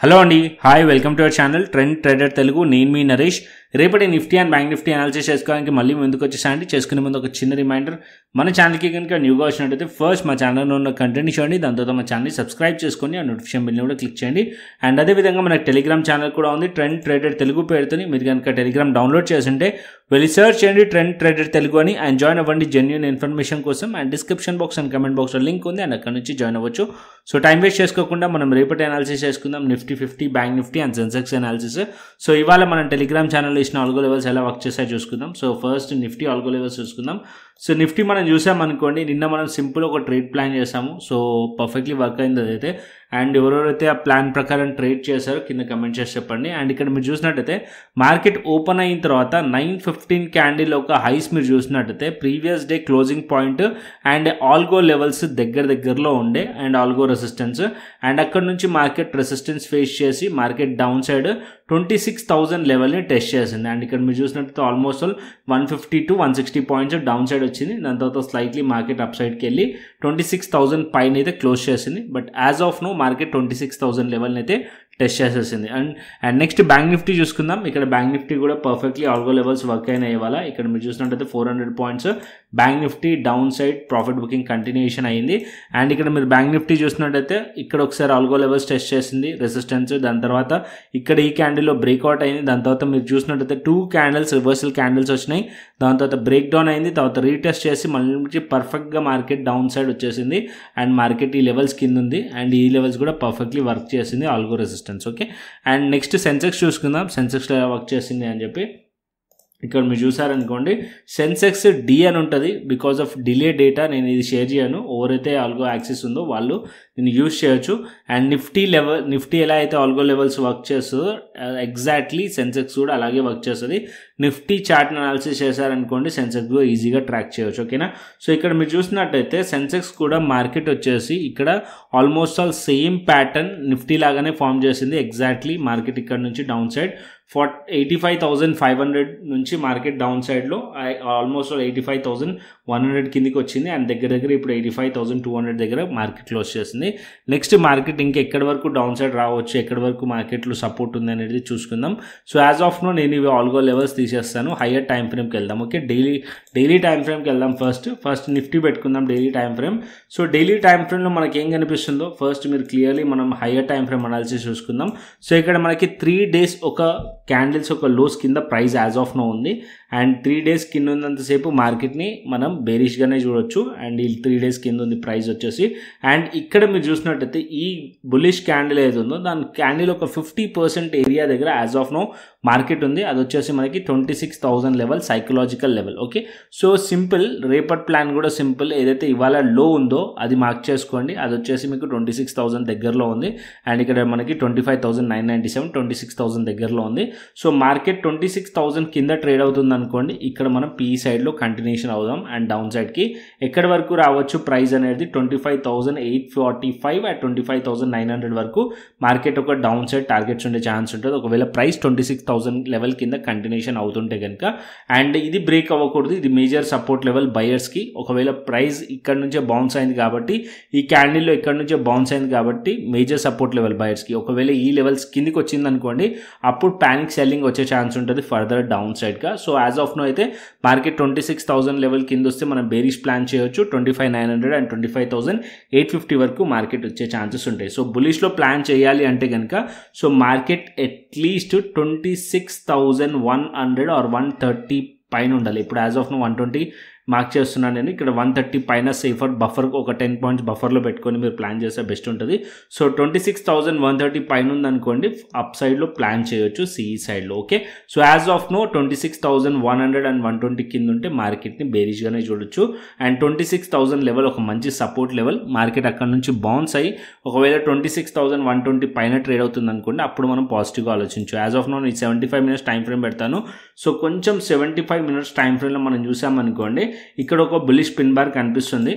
Hello అండి, hi, welcome to our channel trend trader Telugu. నేను మీ నరేష్. రేపటి Nifty and bank Nifty analysis చేసుకోవడానికి మళ్ళీ ముందుకు వచ్చేసాండి. చేసుకునే ముందు ఒక చిన్న రిమైండర్, మన ఛానల్కి కనుక న్యూగా వచ్చినట్టయితే ఫస్ట్ మా ఛానల్లో ఉన్న కంటెంట్ చూడండి, దాని తర్వాత మా ఛానల్ని సబ్స్క్రైబ్ చేసుకొని ఆ నోటిఫికేషన్ బిల్ని కూడా క్లిక్ చేయండి. అండ్ అదేవిధంగా మన టెలిగ్రామ్ ఛానల్ కూడా ఉంది, ట్రెండ్ ట్రేడర్ తెలుగు పేరుతోని. మీరు కనుక టెలిగ్రామ్ డౌన్లోడ్ చేస్తుంటే వెళ్ళి సర్చ్ చేయండి ట్రెండ్ ట్రేడర్ తెలుగు అని, అండ్ జాయిన్ అవ్వండి జెన్యూన్ ఇన్ఫర్మేషన్ కోసం. And description box and comment బాక్స్లో లింక్ ఉంది, అండ్ అక్కడ నుంచి జాయిన్ అవ్వచ్చు. సో టైం వేస్ట్ చేసుకోకుండా మనం రేపటి అనాలిసిస్ చేసుకుందాం, Nifty 50, bank Nifty and Sensex analysis. So ఇవాళ మనం టెలిగ్రామ్ ఛానల్లో ఇచ్చిన ఆల్గో లెవెల్స్ ఎలా వర్క్ చేస్తాయో చూసుకుందాం. So first Nifty algo levels చూసుకుందాం. సో నిఫ్టీ మనం చూసామనుకోండి, నిన్న మనం సింపుల్ ఒక ట్రేడ్ ప్లాన్ చేసాము. సో పర్ఫెక్ట్లీ వర్క్ అయింది అదైతే. అండ్ ఎవరెవరైతే ఆ ప్లాన్ ప్రకారం ట్రేడ్ చేశారో కింద కమెంట్ చేసి చెప్పండి. అండ్ ఇక్కడ మీరు చూసినట్టయితే మార్కెట్ ఓపెన్ అయిన తర్వాత 9:15 క్యాండిల్ ఒక హైస్ మీరు చూసినట్టయితే previous day closing point and algo levels దగ్గరలో ఉండే, అండ్ ఆల్గో రెసిస్టెన్స్. అండ్ అక్కడ నుంచి మార్కెట్ రెసిస్టెన్స్ ఫేస్ చేసి మార్కెట్ డౌన్ సైడ్ 26,000 లెవెల్ని టెస్ట్ చేసింది. అండ్ ఇక్కడ మీరు చూసినట్టయితే almost 150 to 160 points down side వచ్చింది. దాని తర్వాత స్లైట్లీ మార్కెట్ అప్ సైడ్కి వెళ్ళి 26,000 పైన అయితే క్లోజ్ చేసింది. But as of now market 26,000 లెవెల్ని అయితే టెస్ట్ చేసేసింది. అండ్ నెక్స్ట్ బ్యాంక్ నిఫ్టీ చూసుకుందాం. ఇక్కడ బ్యాంక్ నిఫ్టీ కూడా పర్ఫెక్ట్లీ ఆల్గో లెవెల్స్ వర్క్ అయినాయి ఇవాళ. ఇక్కడ మీరు చూసినట్టయితే 400 points bank Nifty down side profit booking continuation అయ్యింది. అండ్ ఇక్కడ మీరు బ్యాంక్ నిఫ్టీ చూసినట్టయితే ఇక్కడ ఒకసారి ఆల్గో లెవెల్స్ టెస్ట్ చేసింది, రెసిస్టెన్స్. దాని తర్వాత ఇక్కడ ఈ క్యాండిల్లో బ్రేక్అవుట్ అయింది. దాని తర్వాత మీరు చూసినట్టయితే 2 క్యాండిల్స్ రివర్సల్ క్యాండిల్స్ వచ్చినాయి. దాని తర్వాత బ్రేక్ డౌన్ అయింది. తర్వాత రీటెస్ట్ చేసి మళ్ళీ పర్ఫెక్ట్గా మార్కెట్ డౌన్ సైడ్ వచ్చేసింది. అండ్ మార్కెట్ ఈ లెవెల్స్ కింద ఉంది, అండ్ ఈ లెవెల్స్ కూడా పర్ఫెక్ట్లీ వర్క్ చేసింది algo resistance. Okay, and next Sensex చూసుకుందాం, సెన్సెక్స్లో ఎలా వర్క్ చేసింది అని చెప్పి. ఇక్కడ మీరు చూసారనుకోండి, సెన్సెక్స్ డి అని ఉంటుంది. బికాస్ ఆఫ్ డిలే డేటా నేను ఇది షేర్ చేయను, ఎవరైతే ఆల్గో యాక్సెస్ ఉందో వాళ్ళు దీన్ని యూజ్ చేయొచ్చు. అండ్ నిఫ్టీ ఎలా అయితే ఆల్గో లెవెల్స్ వర్క్ చేస్తుందో ఎగ్జాక్ట్లీ సెన్సెక్స్ కూడా అలాగే వర్క్ చేస్తుంది. నిఫ్టీ చార్ట్ అనాలిసిస్ చేశారనుకోండి, సెన్సెక్స్ కూడా ఈజీగా ట్రాక్ చేయొచ్చు. ఓకేనా, సో ఇక్కడ మీరు చూసినట్టయితే సెన్సెక్స్ కూడా మార్కెట్ వచ్చేసి ఇక్కడ almost all same pattern Nifty లాగానే ఫామ్ చేసింది. ఎగ్జాక్ట్లీ మార్కెట్ ఇక్కడ నుంచి డౌన్ సైడ్ 85,500 నుంచి మార్కెట్ డౌన్ సైడ్లో ఆల్మోస్ట్ 85,100 కిందికి వచ్చింది. అండ్ దగ్గర ఇప్పుడు 85,200 దగ్గర మార్కెట్ క్లోజ్ చేసింది. నెక్స్ట్ మార్కెట్ ఇంకెక్కడి వరకు డౌన్ సైడ్ రావచ్చు, ఎక్కడి వరకు మార్కెట్లో సపోర్ట్ ఉంది అనేది చూసుకుందాం. సో యాజ్ ఆఫ్ నో నేను ఇవి ఆల్గో లెవెల్స్ తీసేస్తాను. హయ్యర్ టైం ఫ్రేమ్కి వెళ్దాం. ఓకే, డైలీ టైం ఫ్రేమ్కి వెళ్దాం. ఫస్ట్ నిఫ్టీ పెట్టుకుందాం daily time frame. So daily time ఫ్రేమ్లో మనకి ఏం కనిపిస్తుందో ఫస్ట్ మీరు క్లియర్లీ మనం హయ్యర్ టైం ఫ్రేమ్ అనాలిసిస్ చూసుకుందాం. సో ఇక్కడ మనకి 3 days ఒక క్యాండిల్స్ ఒక లోస్ కింద ప్రైస్ యాజ్ ఆఫ్ నో ఉంది. అండ్ 3 days కింద ఉన్నంతసేపు మార్కెట్ని మనం బేరిష్గానే చూడొచ్చు. అండ్ ఈ 3 days కింద ఉంది ప్రైస్ వచ్చేసి. అండ్ ఇక్కడ మీరు చూసినట్టయితే ఈ బుల్లిష్ క్యాండిల్ ఏది ఉందో దాని క్యాండిల్ ఒక 50% ఏరియా దగ్గర యాజ్ ఆఫ్ నో మార్కెట్ ఉంది. అది వచ్చేసి మనకి 26,000 level, psychological level. Okay, so simple రేపటి ప్లాన్ కూడా సింపుల్. ఏదైతే ఇవాళ లో ఉందో అది మార్క్ చేసుకోండి. అది వచ్చేసి మీకు 26,000 దగ్గరలో ఉంది. అండ్ ఇక్కడ మనకి 25,997, 26,000 దగ్గరలో ఉంది. సో మార్కెట్ 26,000 కింద ట్రేడ్ అవుతుంది అనుకోండి, ఇక్కడ మనం పీ సైడ్లో కంటిన్యూషన్ అవుదాం. అండ్ డౌన్ సైడ్కి ఎక్కడి వరకు రావచ్చు ప్రైస్ అనేది 25,845 at 25,900 వరకు మార్కెట్ ఒక డౌన్ సైడ్ టార్గెట్స్ ఉండే ఛాన్స్ ఉంటుంది ఒకవేళ ప్రైస్ 26,000 లెవెల్ కింద కంటిన్యూషన్ అవుతుంటే కనుక. అండ్ ఇది బ్రేక్ అవ్వకూడదు, ఇది మేజర్ సపోర్ట్ లెవెల్ బయర్స్కి. ఒకవేళ ప్రైస్ ఇక్కడ నుంచే బౌన్స్ అయింది కాబట్టి, ఈ క్యాండిల్లో ఇక్కడ నుంచే బౌన్స్ అయింది కాబట్టి మేజర్ సపోర్ట్ లెవెల్ బయర్స్కి. ఒకవేళ ఈ లెవెల్స్ కిందికి వచ్చింది అనుకోండి, అప్పుడు ప్యానిక్ సెల్లింగ్ వచ్చే ఛాన్స్ ఉంటుంది ఫర్దర్ డౌన్ సైడ్గా. సో యాజ్ ఆఫ్ నో అయితే మార్కెట్ 26,000 లెవెల్ కింద వస్తే మనం బేరిష్ ప్లాన్ చేయొచ్చు. 25,900 అండ్ 25,850 వరకు మార్కెట్ వచ్చే ఛాన్సెస్ ఉంటాయి. సో బులిష్లో ప్లాన్ చేయాలి అంటే కనుక సో మార్కెట్ అట్లీస్ట్ 26,100 or 130 పైన ఉండాలి. ఇప్పుడు యాజ్ ఆఫ్ నో 120 మార్క్ చేస్తున్నాను నేను. ఇక్కడ 130 పైన సేఫర్ బఫర్ ఒక 10 points బఫర్లో పెట్టుకొని మీరు ప్లాన్ చేస్తే బెస్ట్ ఉంటుంది. సో 26,130 పైన ఉందనుకోండి, అప్ సైడ్లో ప్లాన్ చేయొచ్చు సిఈ సైడ్లో. Okay, so as of now 26,100 and 120 కింద ఉంటే మార్కెట్ని బేరిష్గానే చూడొచ్చు. అండ్ 26,000 లెవెల్ ఒక మంచి సపోర్ట్ లెవెల్. మార్కెట్ అక్కడ నుంచి బౌన్స్ అయ్యి ఒకవేళ 26,120 పైన ట్రేడ్ అవుతుంది అనుకోండి, అప్పుడు మనం పాజిటివ్గా ఆలోచించు. యాజ్ ఆఫ్ నో నేను 75 minutes టైం ఫ్రేమ్ పెడతాను. సో కొంచెం 75 minutes టైం ఫ్రేమ్లో మనం చూసామనుకోండి, ఇక్కడ ఒక బుల్లిష్ పిన్ బార్ కనిపిస్తుంది.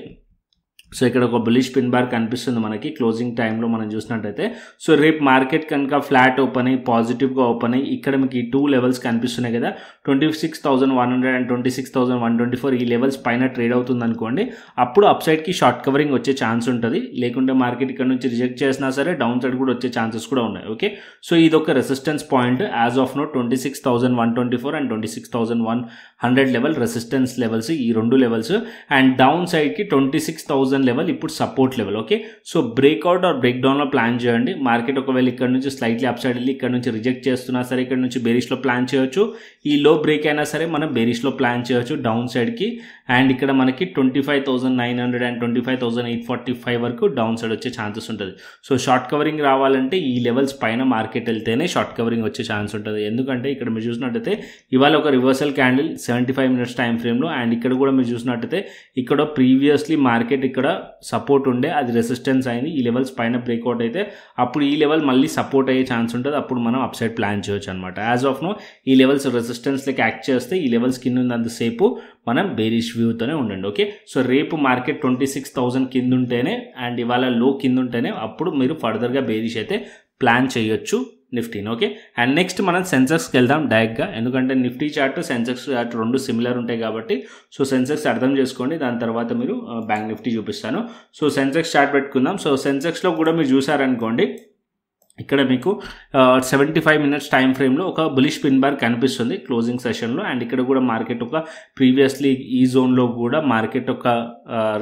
సో ఇక్కడ ఒక బులిష్ పిన్ బార్ కనిపిస్తుంది మనకి క్లోజింగ్ టైంలో మనం చూసినట్టయితే. సో రేపు మార్కెట్ కనుక ఫ్లాట్ ఓపెన్ అయ్యి పాజిటివ్గా ఓపెన్ అయ్యి ఇక్కడ మీకు ఈ 2 లెవెల్స్ కనిపిస్తున్నాయి కదా, 26,100 అండ్ 26,124 ఈ లెవెల్స్ పైన ట్రేడ్ అవుతుంది అనుకోండి, అప్పుడు అప్ సైడ్కి షార్ట్ కవరింగ్ వచ్చే ఛాన్స్ ఉంటుంది. లేకుంటే మార్కెట్ ఇక్కడ నుంచి రిజెక్ట్ చేసినా సరే డౌన్ సైడ్ కూడా వచ్చే ఛాన్సెస్ కూడా ఉన్నాయి. ఓకే, సో ఇది ఒక resistance point as of now 26,124 and 26,100 level resistance levels, ఈ 2 లెవెల్స్. అండ్ డౌన్ సైడ్కి 26,000 లెవెల్ ఇప్పుడు support level. Okay, so breakout or break డౌన్లో ప్లాన్ చేయండి. మార్కెట్ ఒకవేళ ఇక్కడ నుంచి స్లైట్లీ అప్ సైడ్ వెళ్ళి ఇక్కడ నుంచి రిజెక్ట్ చేస్తున్నా సరే ఇక్కడ నుంచి బేరిష్లో ప్లాన్ చేయొచ్చు. ఈ లో బ్రేక్ అయినా సరే మనం బేరిష్లో ప్లాన్ చేయొచ్చు డౌన్ సైడ్కి. అండ్ ఇక్కడ మనకి 25,900 అండ్ 25,845 వరకు డౌన్ సైడ్ వచ్చే ఛాన్సెస్ ఉంటుంది. సో షార్ట్ కవరింగ్ రావాలంటే ఈ లెవెల్స్ పైన మార్కెట్ వెళ్తేనే షార్ట్ కవరింగ్ వచ్చే ఛాన్స్ ఉంటుంది. ఎందుకంటే ఇక్కడ మీరు చూసినట్టయితే ఇవాళ ఒక రివర్సల్ క్యాండిల్ 75 మినిట్స్ టైం ఫ్రేమ్లో, అండ్ ఇక్కడ కూడా మీరు చూసినట్టయితే ఇక్కడ ప్రీవియస్లీ మార్కెట్ ఇక్కడ సపోర్ట్ ఉండే అది రెసిస్టెన్స్ అయింది. ఈ లెవెల్స్ పైన బ్రేక్అవుట్ అయితే అప్పుడు ఈ లెవెల్ మళ్ళీ సపోర్ట్ అయ్యే ఛాన్స్ ఉంటుంది. అప్పుడు మనం అప్ సైడ్ ప్లాన్ చేయొచ్చు అనమాట. యాజ్ ఆఫ్ నో ఈ లెవెల్స్ రెసిస్టెన్స్ లెక్క యాక్ట్ చేస్తే ఈ లెవెల్స్ కింద ఉన్నంతసేపు మనం బేరిష్ వ్యూతోనే ఉండండి. ఓకే, సో రేపు మార్కెట్ 26,000 కింద ఉంటేనే అండ్ ఇవాళ లో కింద ఉంటేనే అప్పుడు మీరు ఫర్దర్గా బేరిష్ అయితే ప్లాన్ చేయొచ్చు నిఫ్టీని. ఓకే, అండ్ నెక్స్ట్ మనం సెన్సెక్స్కి వెళ్దాం డైరెక్ట్గా, ఎందుకంటే Nifty chart Sensex chart 2 similar ఉంటాయి కాబట్టి. సో సెన్సెక్స్ అర్థం చేసుకోండి, దాని తర్వాత మీరు బ్యాంక్ నిఫ్టీ చూపిస్తాను. సో సెన్సెక్స్ చార్ట్ పెట్టుకుందాం. సో సెన్సెక్స్లో కూడా మీరు చూసారనుకోండి ఇక్కడ మీకు 75 మినిట్స్ టైం ఫ్రేమ్లో ఒక బులిష్ పిన్ బార్ కనిపిస్తుంది క్లోజింగ్ సెషన్లో. అండ్ ఇక్కడ కూడా మార్కెట్ ఒక ప్రీవియస్లీ ఈ జోన్లో కూడా మార్కెట్ ఒక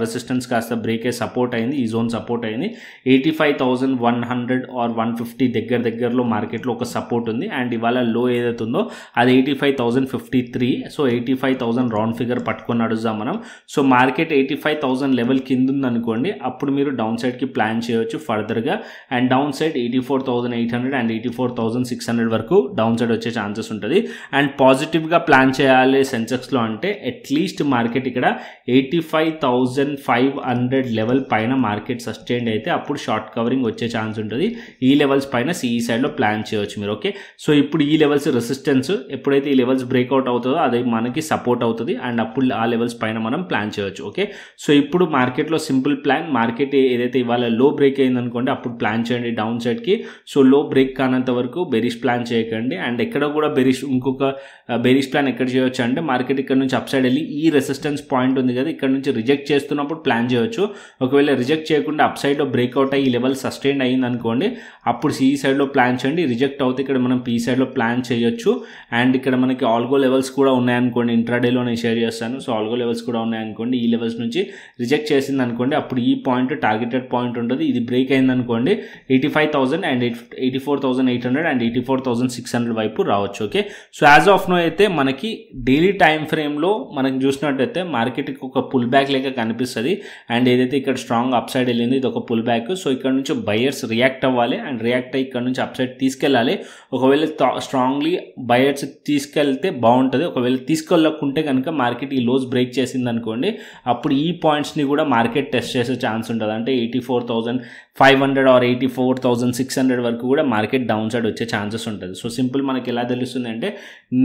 రెసిస్టెన్స్ కాస్త బ్రేక్ అయ్యి సపోర్ట్ అయింది, ఈ జోన్ సపోర్ట్ అయింది. 85,100 ఆర్ 150 దగ్గరలో మార్కెట్లో ఒక సపోర్ట్ ఉంది. అండ్ ఇవాళ లో ఏదైతే ఉందో అది 85,053. సో 85,000 రౌండ్ ఫిగర్ పట్టుకొని నడుద్దాం మనం. సో మార్కెట్ 85,000 లెవెల్ కింద ఉందనుకోండి, అప్పుడు మీరు డౌన్ సైడ్కి ప్లాన్ చేయొచ్చు ఫర్దర్గా. అండ్ డౌన్ సైడ్ 84,800 అండ్ 84,600 వరకు డౌన్ సైడ్ వచ్చే ఛాన్సెస్ ఉంటుంది. అండ్ పాజిటివ్గా ప్లాన్ చేయాలి సెన్సెక్స్లో అంటే అట్లీస్ట్ మార్కెట్ ఇక్కడ 85,500 లెవెల్ పైన మార్కెట్ సస్టైన్ అయితే అప్పుడు షార్ట్ కవరింగ్ వచ్చే ఛాన్స్ ఉంటుంది. ఈ లెవెల్స్ పైన సిఈ సైడ్లో ప్లాన్ చేయవచ్చు మీరు. ఓకే, సో ఇప్పుడు ఈ లెవెల్స్ రెసిస్టెన్స్, ఎప్పుడైతే ఈ లెవెల్స్ బ్రేక్అవుట్ అవుతుందో అది మనకి సపోర్ట్ అవుతుంది అండ్ అప్పుడు ఆ లెవెల్స్ పైన మనం ప్లాన్ చేయవచ్చు. ఓకే, సో ఇప్పుడు మార్కెట్లో సింపుల్ ప్లాన్, మార్కెట్ ఏదైతే ఇవాళ లో బ్రేక్ అయిందనుకోండి అప్పుడు ప్లాన్ చేయండి డౌన్ సైడ్కి. సో లో బ్రేక్ కానంత వరకు బెరిష్ ప్లాన్ చేయకండి. అండ్ ఎక్కడ కూడా ఇంకొక బెరిష్ ప్లాన్ ఎక్కడ చేయొచ్చు అంటే మార్కెట్ ఇక్కడ నుంచి అప్ సైడ్ వెళ్ళి ఈ రెసిస్టెన్స్ పాయింట్ ఉంది కదా ఇక్కడ నుంచి రిజెక్ట్ చేస్తున్నప్పుడు ప్లాన్ చేయొచ్చు. ఒకవేళ రిజెక్ట్ చేయకుండా అప్ సైడ్లో బ్రేక్అవుట్ అయ్యి ఈ లెవెల్ సస్టైన్ అయ్యింది అనుకోండి, అప్పుడు సి సైడ్లో ప్లాన్ చేయండి. రిజెక్ట్ అవుతే ఇక్కడ మనం పీ సైడ్లో ప్లాన్ చేయొచ్చు. అండ్ ఇక్కడ మనకి ఆల్గో లెవెల్స్ కూడా ఉన్నాయనుకోండి, ఇంట్రాడేలో నేను షేర్ చేస్తాను. సో ఆల్గో లెవెల్స్ కూడా ఉన్నాయనుకోండి, ఈ లెవెల్స్ నుంచి రిజెక్ట్ చేసింది అనుకోండి అప్పుడు ఈ పాయింట్ టార్గెటెడ్ పాయింట్ ఉంటుంది. ఇది బ్రేక్ అయింది అనుకోండి 85,000 అండ్ 84,800 అండ్ 84,600 వైపు రావచ్చు. Okay, so as of now అయితే మనకి డైలీ టైం ఫ్రేమ్లో మనకి చూసినట్టయితే మార్కెట్కి ఒక పుల్ బ్యాక్ లేక కనిపిస్తుంది. అండ్ ఏదైతే ఇక్కడ స్ట్రాంగ్ అప్ సైడ్ వెళ్ళింది ఇది ఒక పుల్ బ్యాక్. సో ఇక్కడ నుంచి బయర్స్ రియాక్ట్ అవ్వాలి అండ్ రియాక్ట్ అయ్యి ఇక్కడ నుంచి అప్ సైడ్ తీసుకెళ్ళాలి. ఒకవేళ స్ట్రాంగ్లీ బయర్స్ తీసుకెళ్తే బాగుంటుంది. ఒకవేళ తీసుకెళ్ళకుంటే కనుక మార్కెట్ ఈ లోస్ బ్రేక్ చేసింది అనుకోండి అప్పుడు ఈ పాయింట్స్ని కూడా మార్కెట్ టెస్ట్ చేసే ఛాన్స్ ఉంటుంది. అంటే 84,500 ఆర్ 84,600 వరకు కూడా మార్కెట్ డౌన్ సైడ్ వచ్చే ఛాన్సెస్ ఉంటుంది. సో సింపుల్ మనకి ఎలా తెలుస్తుంది అంటే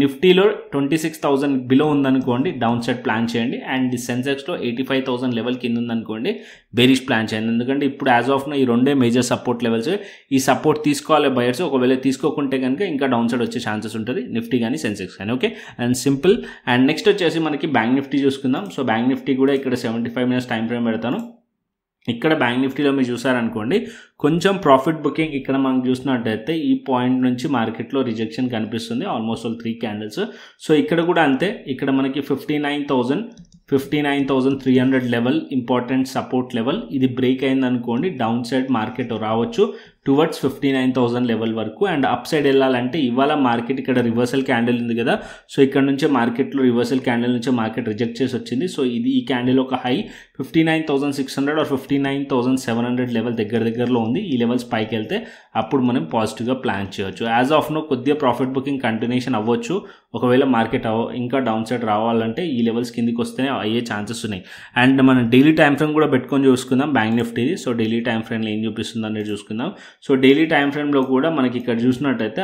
నిఫ్టీలో 26,000 బిలో ఉందనుకోండి డౌన్ సైడ్ ప్లాన్ చేయండి. అండ్ సెన్సెక్స్లో 85,000 లెవెల్ కింద ఉందనుకోండి బేరిష్ ప్లాన్ చేయండి. ఎందుకంటే ఇప్పుడు యాజ్ ఆఫ్ నో ఈ రెండే మేజర్ సపోర్ట్ లెవెల్స్. ఈ సపోర్ట్ తీసుకోవాలి బయర్స్, ఒకవేళ తీసుకోకుంటే కనుక ఇంకా డౌన్ సైడ్ వచ్చే ఛాన్సెస్ ఉంటుంది నిఫ్టీ కానీ సెన్సెక్స్ కానీ. Okay, and simple. And next వచ్చేసి మనకి బ్యాంక్ నిఫ్టీ చూసుకుందాం. సో బ్యాంక్ నిఫ్టీ కూడా ఇక్కడ 75 మినిట్స్ టైం ఫ్రేమ్ పెడతాను. ఇక్కడ బ్యాంక్ నిఫ్టీలో మీరు చూసారనుకోండి కొంచెం ప్రాఫిట్ బుకింగ్ ఇక్కడ మనం చూసినట్టయితే ఈ పాయింట్ నుంచి మార్కెట్లో రిజెక్షన్ కనిపిస్తుంది ఆల్మోస్ట్ 3 క్యాండిల్స్. సో ఇక్కడ కూడా అంతే, ఇక్కడ మనకి 59,300 లెవెల్ ఇంపార్టెంట్ సపోర్ట్ లెవెల్. ఇది బ్రేక్ అయింది అనుకోండి డౌన్ సైడ్ మార్కెట్ రావచ్చు టువర్డ్స్ 59,000 లెవెల్ వరకు. అండ్ అప్ సైడ్ వెళ్ళాలంటే ఇవాళ మార్కెట్ ఇక్కడ రివర్సల్ క్యాండిల్ ఉంది కదా, సో ఇక్కడ నుంచే మార్కెట్లో రివర్సల్ క్యాండిల్ నుంచే మార్కెట్ రిజెక్ట్ చేసి వచ్చింది. సో ఇది ఈ క్యాండిల్ ఒక హై 59,600 ఆర్ 59,700 లెవెల్ దగ్గరలో ఉంది. ఈ లెవెల్స్ పైకి వెళ్తే అప్పుడు మనం పాజిటివ్గా ప్లాన్ చేయొచ్చు. యాజ్ ఆఫ్ నో కొద్దిగా ప్రాఫిట్ బుకింగ్ కంటిన్యూషన్ అవ్వచ్చు. ఒకవేళ మార్కెట్ ఇంకా డౌన్ సైడ్ రావాలంటే ఈ లెవెల్స్ కిందికి వస్తేనే అయ్యే ఛాన్సెస్ ఉన్నాయి. అండ్ మనం డైలీ టైం ఫ్రేమ్ కూడా పెట్టుకొని చూసుకుందాం బ్యాంక్ నిఫ్టీది. సో డైలీ టైం ఫ్రేమ్లో ఏం చూపిస్తుంది అనేది చూసుకుందాం. సో డైలీ టైం ఫ్రేమ్లో కూడా మనకి ఇక్కడ చూసినట్టయితే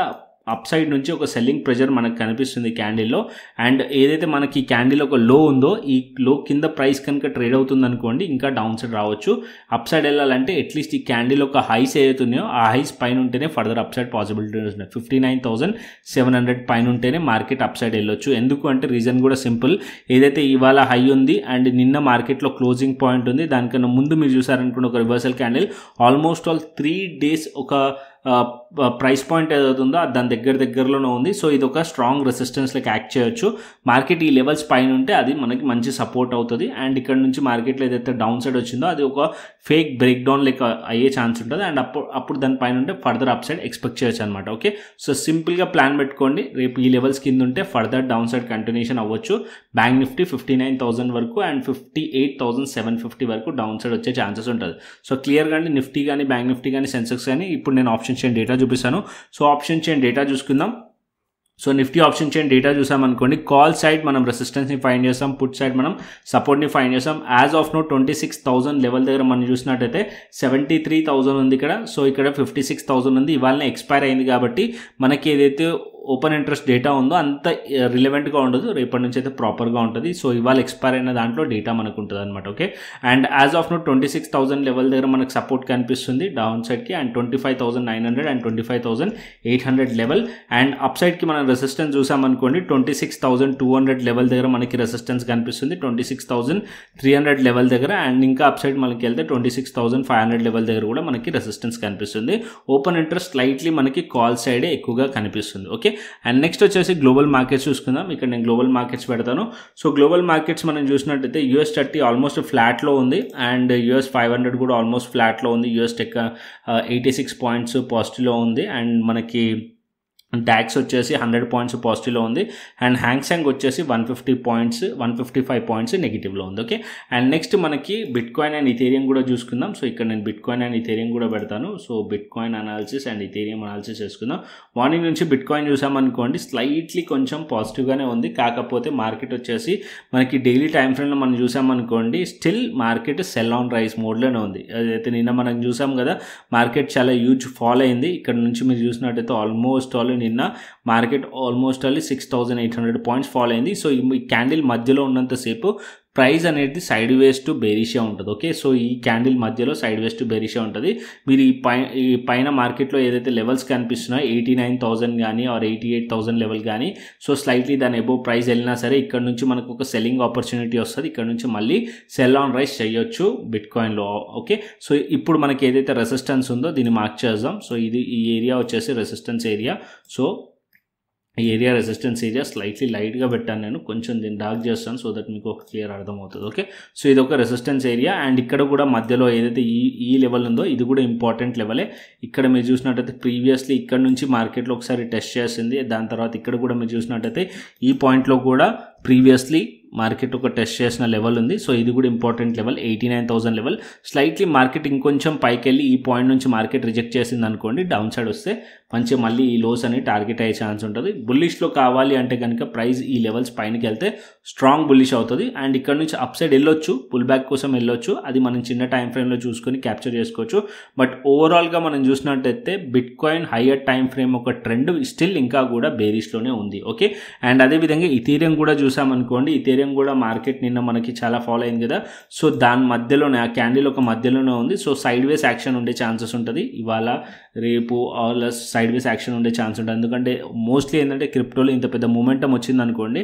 అప్ సైడ్ నుంచి ఒక సెల్లింగ్ ప్రెజర్ మనకు కనిపిస్తుంది క్యాండిల్లో. అండ్ ఏదైతే మనకి క్యాండిల్ ఒక లో ఉందో ఈ లో కింద ప్రైస్ కనుక ట్రేడ్ అవుతుంది అనుకోండి ఇంకా డౌన్ సైడ్ రావచ్చు. అప్ సైడ్ వెళ్ళాలంటే అట్లీస్ట్ ఈ క్యాండిల్ ఒక హైస్ ఏదైతున్నాయో ఆ హైస్ పైన ఉంటేనే ఫర్దర్ అప్ సైడ్ పాసిబిలిటీస్ ఉన్నాయి. 59,700 పైన ఉంటేనే మార్కెట్ అప్ సైడ్ వెళ్ళొచ్చు. ఎందుకు అంటే రీజన్ కూడా సింపుల్. ఏదైతే ఇవాళ హై ఉంది అండ్ నిన్న మార్కెట్లో క్లోజింగ్ పాయింట్ ఉంది, దానికన్నా ముందు మీరు చూసారనుకోండి ఒక reversal candle almost all 3 days ఒక ప్రైస్ పాయింట్ ఏదవుతుందో దాని దగ్గరలోనే ఉంది. సో ఇది ఒక స్ట్రాంగ్ రెసిస్టెన్స్ లెక్క యాక్ట్ చేయొచ్చు. మార్కెట్ ఈ లెవెల్స్ పైన ఉంటే అది మనకి మంచి సపోర్ట్ అవుతుంది. అండ్ ఇక్కడ నుంచి మార్కెట్లో ఏదైతే డౌన్ సైడ్ వచ్చిందో అది ఒక ఫేక్ బ్రేక్ డౌన్ లెక్క అయ్యే ఛాన్స్ ఉంటుంది. అండ్ అప్పుడు దాని పైన ఉంటే ఫర్దర్ అప్ సైడ్ ఎక్స్పెక్ట్ చేయొచ్చు అనమాట. ఓకే, సో సింపుల్గా ప్లాన్ పెట్టుకోండి. రేపు ఈ లెవెల్స్ కింద ఉంటే ఫర్దర్ డౌన్ సైడ్ కంటిన్యూషన్ అవ్వచ్చు. బ్యాంక్ నిఫ్టీ 59,000 వరకు అండ్ 58,750 వరకు డౌన్ సైడ్ వచ్చే ఛాన్సెస్ ఉంటుంది. సో క్లియర్గా అండి నిఫ్టీ కానీ బ్యాంక్ నిఫ్టీ కానీ సెన్సెక్స్ కానీ ఇప్పుడు నేను ఆప్షన్ చైన్ డేటా చూపిస్తాను. సో ఆప్షన్ చైన్ డేటా చూసుకుందాం. So Nifty option chain data చూసామనుకోండి, కాల్ సైడ్ మనం రెసిస్టెన్స్ని ఫైండ్ చేస్తాం, పుట్ సైడ్ మనం సపోర్ట్ని ఫైండ్ చేస్తాం. యాజ్ ఆఫ్ నో 26,000 లెవెల్ దగ్గర మనం చూసినట్టయితే 73,000 ఉంది ఇక్కడ. సో ఇక్కడ 56,000 ఉంది. ఇవాళనే ఎక్స్పైర్ అయింది కాబట్టి మనకి ఏదైతే ఓపెన్ ఇంట్రెస్ట్ డేటా ఉందో అంత రిలవెంట్గా ఉండదు, రేపటి నుంచి అయితే ప్రాపర్గా ఉంటుంది. సో ఇవాళ ఎక్స్పైర్ అయిన దాంట్లో డేటా మనకు ఉంటుంది అనమాట. Okay, and as of now 26,000 level దగ్గర మనకు సపోర్ట్ కనిపిస్తుంది డౌన్ సైడ్కి, and 25,900 and 25,800 level. And up సైడ్కి మనం రెసిస్టెన్స్ చూసామనుకోండి 26,200 లెవెల్ దగ్గర మనకి రెసిస్టెన్స్ కనిపిస్తుంది, 26,300 లెవెల్ దగ్గర. అండ్ ఇంకా అప్ సైడ్ మనకి వెళ్తే 26,500 లెవెల్ దగ్గర కూడా మనకి రెసిస్టెన్స్ కనిపిస్తుంది. ఓపెన్ ఇంట్రెస్ట్ స్లైట్లీ మనకి కాల్ సైడే ఎక్కువగా కనిపిస్తుంది. ఓకే, అండ్ నెక్స్ట్ వచ్చేసి గ్లోబల్ మార్కెట్స్ చూసుకుందాం. ఇక్కడ నేను గ్లోబల్ మార్కెట్స్ పెడతాను. సో గ్లోబల్ మార్కెట్స్ మనం చూసినట్టయితే US30 ఆల్మోస్ట్ ఫ్లాట్లో ఉంది అండ్ US 500 కూడా ఆల్మోస్ట్ ఫ్లాట్లో ఉంది. US టెక్ 86 పాయింట్స్ పాజిటివ్లో ఉంది. అండ్ మనకి డాక్స్ వచ్చేసి 100 పాయింట్స్ పాజిటివ్లో ఉంది. అండ్ హ్యాంగ్సెంగ్ వచ్చేసి 155 పాయింట్స్ నెగిటివ్లో ఉంది. ఓకే, అండ్ నెక్స్ట్ మనకి బిట్ కాయిన్ అండ్ ఇథేరియం కూడా చూసుకుందాం. సో ఇక్కడ నేను బిట్ కాయిన్ అండ్ ఇథేరియం కూడా పెడతాను. So bit coin analysis and Ethereum analysis చేసుకుందాం. మార్నింగ్ నుంచి బిట్ కాయిన్ చూసామనుకోండి స్లైట్లీ కొంచెం పాజిటివ్గానే ఉంది, కాకపోతే మార్కెట్ వచ్చేసి మనకి డైలీ టైం ఫ్రేమ్లో మనం చూసామనుకోండి still market sell on rise మోడ్లోనే ఉంది. అదైతే నిన్న మనం చూసాం కదా మార్కెట్ చాలా హ్యూజ్ ఫాల్ అయింది. ఇక్కడ నుంచి మీరు చూసినట్టయితే ఆల్మోస్ట్ ఆల్ నిన్న market almost all 6,800 points fall అయింది. సో ఈ క్యాండిల్ మధ్యలో ఉన్నంతసేపు ప్రైస్ అనేది సైడ్ వేస్ టు బేరిషియా ఉంటుంది. ఓకే, సో ఈ క్యాండిల్ మధ్యలో సైడ్ వేస్ టు బేరిషియా ఉంటుంది. మీరు ఈ పైన మార్కెట్లో ఏదైతే లెవెల్స్ కనిపిస్తున్నాయో 89,000 కానీ ఆర్ 88,000 లెవెల్ కానీ, సో స్లైట్లీ దాని అబోవ్ ప్రైస్ వెళ్ళినా సరే ఇక్కడ నుంచి మనకు ఒక సెల్లింగ్ ఆపర్చునిటీ వస్తుంది. ఇక్కడ నుంచి మళ్ళీ సెల్ ఆన్ రైస్ చేయొచ్చు బిట్ కాయిన్లో. ఓకే, సో ఇప్పుడు మనకి ఏదైతే రెసిస్టెన్స్ ఉందో దీన్ని మార్క్ చేద్దాం. సో ఈ ఏరియా వచ్చేసి రెసిస్టెన్స్ ఏరియా. సో ఈ ఏరియా రెసిస్టెన్స్ ఏరియా స్లైట్లీ లైట్గా పెట్టాను నేను, కొంచెం దీన్ని డార్క్ చేస్తాను సో దట్ మీకు ఒక క్లియర్ అర్థమవుతుంది. ఓకే, సో ఇది ఒక రెసిస్టెన్స్ ఏరియా. అండ్ ఇక్కడ కూడా మధ్యలో ఏదైతే ఈ లెవెల్ ఉందో ఇది కూడా ఇంపార్టెంట్ లెవెలే. ఇక్కడ మీరు చూసినట్టయితే ప్రీవియస్లీ ఇక్కడ నుంచి మార్కెట్లో ఒకసారి టెస్ట్ చేసింది. దాని తర్వాత ఇక్కడ కూడా మీరు చూసినట్టయితే ఈ పాయింట్లో కూడా ప్రీవియస్లీ మార్కెట్ ఒక టెస్ట్ చేసిన లెవెల్ ఉంది. సో ఇది కూడా important level 89,000 level. Slightly market ఇంకొంచెం పైకి వెళ్ళి ఈ పాయింట్ నుంచి మార్కెట్ రిజెక్ట్ చేసింది అనుకోండి డౌన్ సైడ్ వస్తే మంచిగా మళ్ళీ ఈ లోస్ అని టార్గెట్ అయ్యే ఛాన్స్ ఉంటుంది. బుల్లిష్లో కావాలి అంటే కనుక ప్రైస్ ఈ లెవెల్స్ పైనకి వెళ్తే స్ట్రాంగ్ బుల్లిష్ అవుతుంది. అండ్ ఇక్కడ నుంచి అప్ సైడ్ వెళ్ళొచ్చు, పుల్ బ్యాక్ కోసం వెళ్ళొచ్చు, అది మనం చిన్న టైం ఫ్రేమ్లో చూసుకొని క్యాప్చర్ చేసుకోవచ్చు. బట్ ఓవరాల్గా మనం చూసినట్టయితే bit coin higher time frame ఒక ట్రెండ్ స్టిల్ ఇంకా కూడా బేరిష్లోనే ఉంది. ఓకే, అండ్ అదేవిధంగా ఇథేరియం కూడా చూసామనుకోండి, ఇథేరియం కూడా మార్కెట్ నిన్న మనకి చాలా ఫాలో అయింది కదా. సో దాని మధ్యలోనే ఆ క్యాండిల్ ఒక మధ్యలోనే ఉంది. సో సైడ్ వేస్ యాక్షన్ ఉండే ఛాన్సెస్ ఉంటుంది ఇవాళ రేపు ఆర్ సైడ్ వేస్ యాక్షన్ ఉండే ఛాన్స్ ఉంటుంది. ఎందుకంటే మోస్ట్లీ ఏంటంటే క్రిప్టోలో ఇంత పెద్ద మూమెంటం వచ్చింది అనుకోండి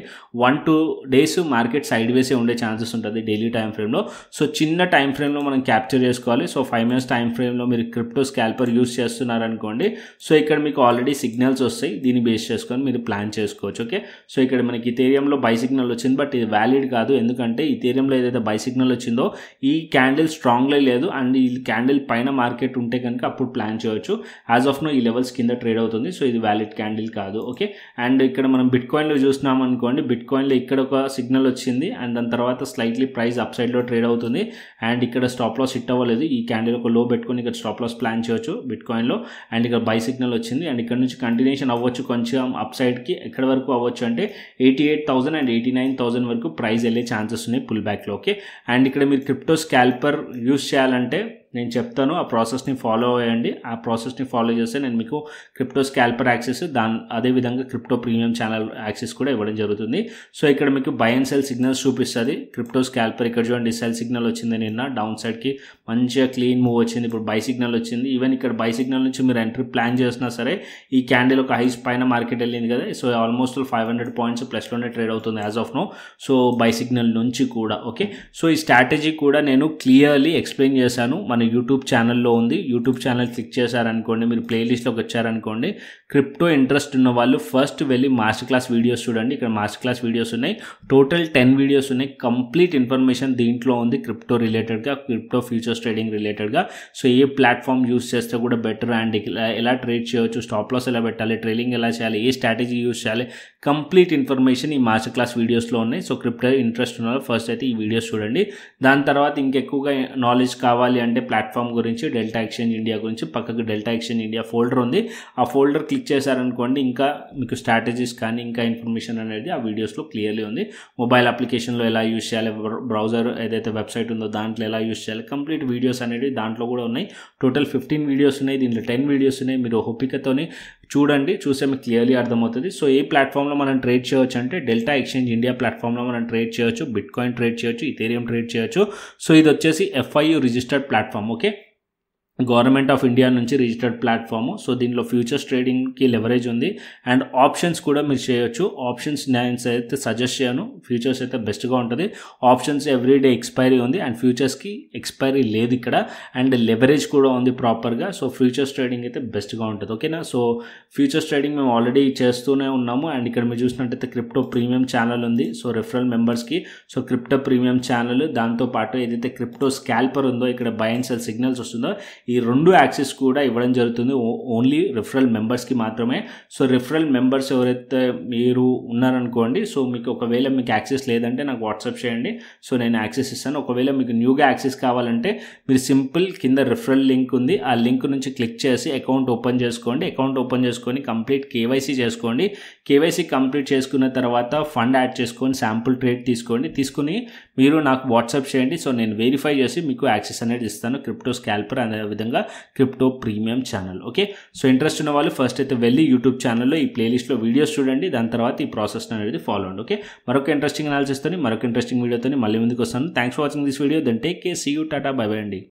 1-2 days మార్కెట్ సైడ్ వేసే ఉండే ఛాన్సెస్ ఉంటుంది డైలీ టైం ఫ్రేమ్లో. సో చిన్న టైం ఫ్రేమ్లో మనం క్యాప్చర్ చేసుకోవాలి. సో 5 minutes టైం ఫ్రేమ్లో మీరు క్రిప్టో స్కాల్పర్ యూస్ చేస్తున్నారనుకోండి, సో ఇక్కడ మీకు ఆల్రెడీ సిగ్నల్స్ వస్తాయి, దీన్ని బేస్ చేసుకొని మీరు ప్లాన్ చేసుకోవచ్చు. ఓకే, సో ఇక్కడ మనకి ఇథేరియంలో బై సిగ్నల్ వచ్చింది, బట్ ఇది వ్యాలిడ్ కాదు. ఎందుకంటే ఇథేరియంలో ఏదైతే బై సిగ్నల్ వచ్చిందో ఈ క్యాండిల్ స్ట్రాంగ్లీ లేదు. అండ్ ఈ క్యాండిల్ పైన మార్కెట్ ఉంటే కనుక అప్పుడు ప్లాన్ చేయవచ్చు. యాజ్ ఆఫ్ నో ఈ లెవెల్స్ కింద ట్రేడ్ అవుతుంది. సో ఇది వ్యాలిడ్ క్యాండిల్ కాదు. ఓకే, అండ్ ఇక్కడ మనం బిట్ కాయిన్లో చూస్తున్నాం అనుకోండి, బిట్ కాయిన్లో ఇక్కడ ఒక సిగ్నల్ వచ్చింది అండ్ దాని తర్వాత స్లైట్లీ ప్రైస్ అప్ సైడ్లో ట్రేడ్ అవుతుంది. అండ్ ఇక్కడ స్టాప్ లాస్ హిట్ అవ్వలేదు. ఈ క్యాండిల్ ఒక లో పెట్టుకొని ఇక్కడ స్టాప్ లాస్ ప్లాన్ చేయొచ్చు బిట్ కాయిన్లో. అండ్ ఇక్కడ బై సిగ్నల్ వచ్చింది అండ్ ఇక్కడ నుంచి కంటిన్యూషన్ అవ్వచ్చు కొంచెం అప్ సైడ్కి. ఎక్కడ వరకు అవ్వచ్చు అంటే 88,000 అండ్ 89,000 వరకు ప్రైస్ వెళ్ళే ఛాన్సెస్ ఉన్నాయి పుల్ బ్యాక్లో. ఓకే, అండ్ ఇక్కడ మీరు క్రిప్టో స్కాల్పర్ యూస్ చేయాలంటే నేను చెప్తాను, ఆ ప్రాసెస్ని ఫాలో అయ్యండి. ఆ ప్రాసెస్ని ఫాలో చేస్తే నేను మీకు క్రిప్టో స్కాల్పర్ యాక్సెస్ అదేవిధంగా క్రిప్టో ప్రీమియం ఛానల్ యాక్సెస్ కూడా ఇవ్వడం జరుగుతుంది. సో ఇక్కడ మీకు బై అండ్ సెల్ సిగ్నల్స్ చూపిస్తుంది క్రిప్టో స్కాల్పర్. ఇక్కడ చూడండి సెల్ సిగ్నల్ వచ్చింది నిన్న, డౌన్ సైడ్కి మంచిగా క్లీన్ మూవ్ వచ్చింది. ఇప్పుడు బై సిగ్నల్ వచ్చింది. ఈవెన్ ఇక్కడ బై సిగ్నల్ నుంచి మీరు ఎంట్రీ ప్లాన్ చేసినా సరే ఈ క్యాండిల్ ఒక హైస్ పైన మార్కెట్ వెళ్ళింది కదా, సో ఆల్మోస్ట్ 500 పాయింట్స్ ప్లస్లోనే ట్రేడ్ అవుతుంది as of now. So buy signal నుంచి కూడా ఓకే. సో ఈ స్ట్రాటజీ కూడా నేను క్లియర్లీ ఎక్స్ప్లెయిన్ చేశాను, మన యూట్యూబ్ ఛానల్లో ఉంది. యూట్యూబ్ ఛానల్ క్లిక్ చేశారనుకోండి, మీరు ప్లేలిస్ట్లోకి వచ్చారనుకోండి, క్రిప్టో ఇంట్రెస్ట్ ఉన్న వాళ్ళు ఫస్ట్ వెళ్ళి మాస్టర్ క్లాస్ వీడియోస్ చూడండి. ఇక్కడ మాస్టర్ క్లాస్ వీడియోస్ ఉన్నాయి, టోటల్ 10 వీడియోస్ ఉన్నాయి. కంప్లీట్ ఇన్ఫర్మేషన్ దీంట్లో ఉంది క్రిప్టో రిలేటెడ్గా, క్రిప్టో ఫ్యూచర్స్ ట్రేడింగ్ రిలేటెడ్గా. సో ఏ ప్లాట్ఫామ్ యూస్ చేస్తే కూడా బెటర్, అండ్ ఎలా ట్రేడ్ చేయవచ్చు, స్టాప్ లాస్ ఎలా పెట్టాలి, ట్రేడింగ్ ఎలా చేయాలి, ఏ స్ట్రాటజీ యూస్ చేయాలి, కంప్లీట్ ఇన్ఫర్మేషన్ ఈ మాస్టర్ క్లాస్ వీడియోస్లో ఉన్నాయి. సో క్రిప్టో ఇంట్రెస్ట్ ఉన్న ఫస్ట్ అయితే ఈ వీడియోస్ చూడండి. దాని తర్వాత ఇంకెక్కువగా నాలెడ్జ్ కావాలి అంటే ప్లాట్ఫామ్ గురించి, డెల్టా ఎక్స్చేంజ్ ఇండియా గురించి, పక్కకు డెల్టా ఎక్స్చేంజ్ ఇండియా ఫోల్డర్ ఉంది. ఆ ఫోల్డర్ క్లిక్ చేశారనుకోండి, ఇంకా మీకు స్ట్రాటజీస్ కానీ ఇంకా ఇన్ఫర్మేషన్ అనేది ఆ వీడియోస్లో క్లియర్లీ ఉంది. మొబైల్ అప్లికేషన్లో ఎలా యూస్ చేయాలి, బ్రౌజర్ ఏదైతే వెబ్సైట్ ఉందో దాంట్లో ఎలా యూస్ చేయాలి, కంప్లీట్ వీడియోస్ అనేది దాంట్లో కూడా ఉన్నాయి. టోటల్ 15 వీడియోస్ ఉన్నాయి, దీంట్లో 10 వీడియోస్ ఉన్నాయి. మీరు ఓపికతోని చూడండి, చూస్తే మీకు క్లియర్లీ అర్థమవుతుంది. సో ఏ ప్లాట్ఫామ్లో మనం ట్రేడ్ చేయొచ్చు అంటే డెల్టా ఎక్స్చేంజ్ ఇండియా ప్లాట్ఫామ్లో మనం ట్రేడ్ చేయొచ్చు, బిట్ కాయిన్ ట్రేడ్ చేయొచ్చు, ఇథేరియం ట్రేడ్ చేయొచ్చు. సో ఇది వచ్చేసి FIU registered platform, okay, government of India నుంచి రిజిస్టర్డ్ ప్లాట్ఫామ్. సో దీనిలో ఫ్యూచర్స్ ట్రేడింగ్కి లెవరేజ్ ఉంది, అండ్ ఆప్షన్స్ కూడా మీరు చేయొచ్చు. ఆప్షన్స్ నేను అయితే సజెస్ట్ చేయను, ఫ్యూచర్స్ అయితే బెస్ట్గా ఉంటుంది. ఆప్షన్స్ ఎవ్రీడే ఎక్స్పైరీ ఉంది, అండ్ ఫ్యూచర్స్కి ఎక్స్పైరీ లేదు ఇక్కడ, అండ్ లెవరేజ్ కూడా ఉంది ప్రాపర్గా. సో ఫ్యూచర్స్ ట్రేడింగ్ అయితే బెస్ట్గా ఉంటుంది, ఓకేనా. సో ఫ్యూచర్స్ ట్రేడింగ్ మేము ఆల్రెడీ చేస్తూనే ఉన్నాము, అండ్ ఇక్కడ మీరు చూసినట్టయితే క్రిప్టో ప్రీమియం ఛానల్ ఉంది. సో రెఫరల్ మెంబర్స్కి సో క్రిప్టో ప్రీమియం ఛానల్, దాంతోపాటు ఏదైతే క్రిప్టో స్కాల్పర్ ఉందో, ఇక్కడ బై అండ్ సెల్ సిగ్నల్స్ వస్తుందో, ఈ 2 యాక్సెస్ కూడా ఇవ్వడం జరుగుతుంది ఓన్లీ రిఫరల్ మెంబర్స్కి మాత్రమే. సో రిఫరల్ మెంబర్స్ ఎవరైతే మీరు ఉన్నారనుకోండి, సో మీకు ఒకవేళ మీకు యాక్సెస్ లేదంటే నాకు వాట్సాప్ చేయండి, సో నేను యాక్సెస్ ఇస్తాను. ఒకవేళ మీకు న్యూగా యాక్సెస్ కావాలంటే మీరు సింపుల్ కింద రిఫరల్ లింక్ ఉంది, ఆ లింక్ నుంచి క్లిక్ చేసి అకౌంట్ ఓపెన్ చేసుకోండి. అకౌంట్ ఓపెన్ చేసుకొని కంప్లీట్ KYC చేసుకోండి. KYC కంప్లీట్ చేసుకున్న తర్వాత ఫండ్ యాడ్ చేసుకొని శాంపుల్ ట్రేడ్ తీసుకుని మీరు నాకు వాట్సాప్ చేయండి. సో నేను వెరిఫై చేసి మీకు యాక్సెస్ అనేది ఇస్తాను, క్రిప్టో స్కాల్పర్ అనే విధంగా crypto premium channel, okay. So interest ఉన్న వాళ్ళు ఫస్ట్ అయితే వెళ్ళి యూట్యూబ్ ఛానల్లో ఈ ప్లేలిస్ట్లో వీడియోస్ చూడండి, దాని తర్వాత ఈ ప్రాసెస్ అనేది ఫాలో అండి, ఓకే. మరొక ఇంట్రెస్టింగ్ అనాలిసిస్ తోని, మరొక ఇంట్రెస్టింగ్ వీడియోతో మళ్ళీ ముందుకు వస్తాను. Thanks for watching this video. Then take care, see you, tata, bye bye అండి.